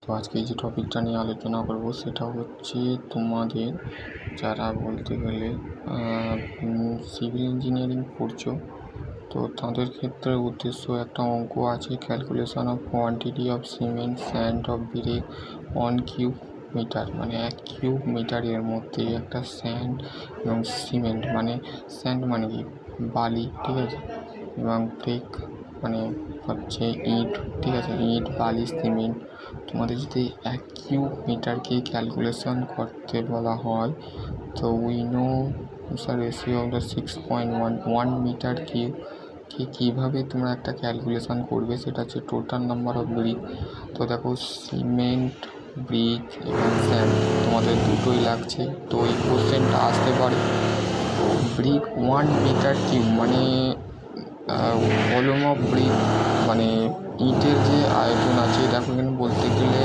তো আজকে যে টপিকটা নিয়ে আলোচনা করব সেটা হচ্ছে তোমাদের যারা বলতে গেলে সিভিল ইঞ্জিনিয়ারিং পড়ছো, তো তাদের ক্ষেত্রে উদ্দেশ্য একটা অঙ্ক আছে, calculation of quantity of cement sand of brick 1 cube metre, মানে 1 কিউব মিটারের মধ্যে একটা স্যান্ড এবং সিমেন্ট, মানে স্যান্ড মানে কি বালি, ঠিক আছে, এবং ব্রিক মানে হচ্ছে ইট, ঠিক আছে, ইট বালি সিমেন্ট। তোমাদের যদি 1 কিউব মিটারকে ক্যালকুলেশন করতে বলা হয়, তো we know the ratio of the 6.1 metre কিউবকে কীভাবে তোমরা একটা ক্যালকুলেশন করবে, সেটা হচ্ছে টোটাল নাম্বার অফ ব্রিক। তো দেখো, সিমেন্ট, ব্রিক এবং স্যান্ড তোমাদের দুটোই লাগছে। তো এই কোশ্চেনটা আসতে পারে ব্রিক 1 মিটার কিউব মানে ভলিউম অফ ব্রিক, মানে ইটের যে আয়তন আছে, দেখো এখানে বলতে গেলে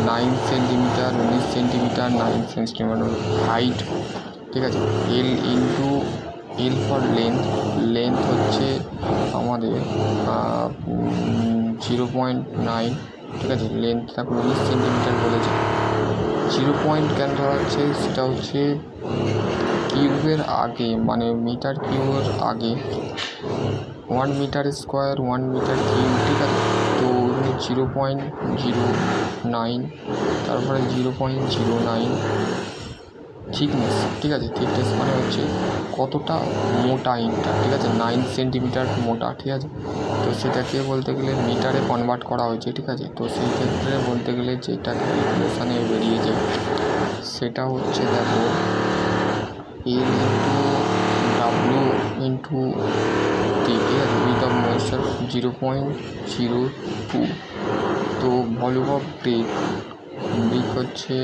9 সেন্টিমিটার, 19 সেন্টিমিটার, 9 সেন্টিমিটার হাইট, ঠিক আছে। এল ফর লেন্থ হচ্ছে আমাদের 0.9, ঠিক আছে। লেন্থ দেখো 19 সেন্টিমিটার বলেছে। 0 কেন ধরা হচ্ছে, সেটা হচ্ছে কিউবের আগে, মানে মিটার কিউবের আগে 1 মিটার স্কোয়ার 1 মিটার কিউব, ঠিক আছে। তো 0.09, তারপরে 0.09 থিকনেস, ঠিক আছে। থিকনেস মানে হচ্ছে কতটা মোটা ইটটা, ঠিক আছে, 9 সেন্টিমিটার মোটা, ঠিক আছে। তো সেটাকে বলতে গেলে মিটারে কনভার্ট করা হয়েছে, ঠিক আছে। তো সেই ক্ষেত্রে বলতে গেলে যেটা ক্যালকুলেশানে বেরিয়েছে সেটা হচ্ছে দেখো এল ডাব্লিউ ইন্টু টি, ঠিক আছে, উইথ অফ ময়েশ্চার 0.02। তো ভলিউম অফ ব্রিক হচ্ছে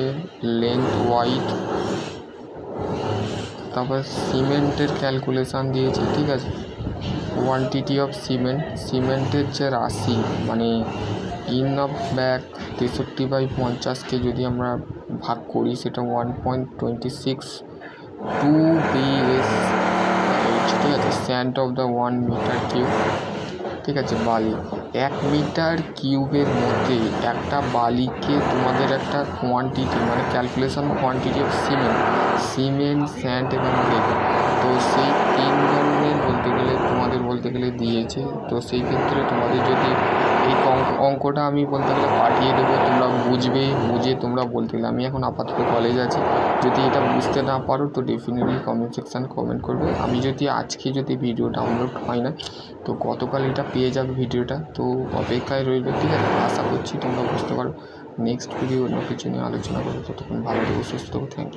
লেন্থ ওয়াইড, তারপর সিমেন্টের ক্যালকুলেশান দিয়েছে, ঠিক আছে। কোয়ান্টিটি অফ সিমেন্টের যে রাশি, মানে ইন অফ ব্যাগ 63/50কে যদি আমরা ভাগ করি, সেটা 1.26 2 BS, ঠিক আছে। Sand of the 1 metre cube, ঠিক আছে, বালি 1 মিটার কিউবের মধ্যে একটা বালিকে তোমাদের একটা কোয়ান্টিটি, মানে calculation quantity of cement sand এবং ব্রিক, তো সেই 3 ধরনের বলতে গেলে দিয়েছে। তো সেই ক্ষেত্রে তোমাদের যদি এই অঙ্কটা আমি বলতে গেলে পাঠিয়ে দেবো, তোমরা বুঝে তোমরা বলতে গেলে, আমি এখন আপাতত কলেজ আছি, যদি এটা বুঝতে না পারো তো ডেফিনেটলি কমেন্ট সেকশানে কমেন্ট করবে। আমি আজকে ভিডিও ডাউনলোড হয় না, তো গতকাল এটা পেয়ে যাবে ভিডিওটা, তো অপেক্ষায় রইল, ঠিক আছে। আশা করছি তোমরা বুঝতে পারো। নেক্সট ভিডিও অন্য কিছু নিয়ে আলোচনা করবো, ততক্ষণ ভালো থেকো, সুস্থ থেকো, থ্যাংক ইউ।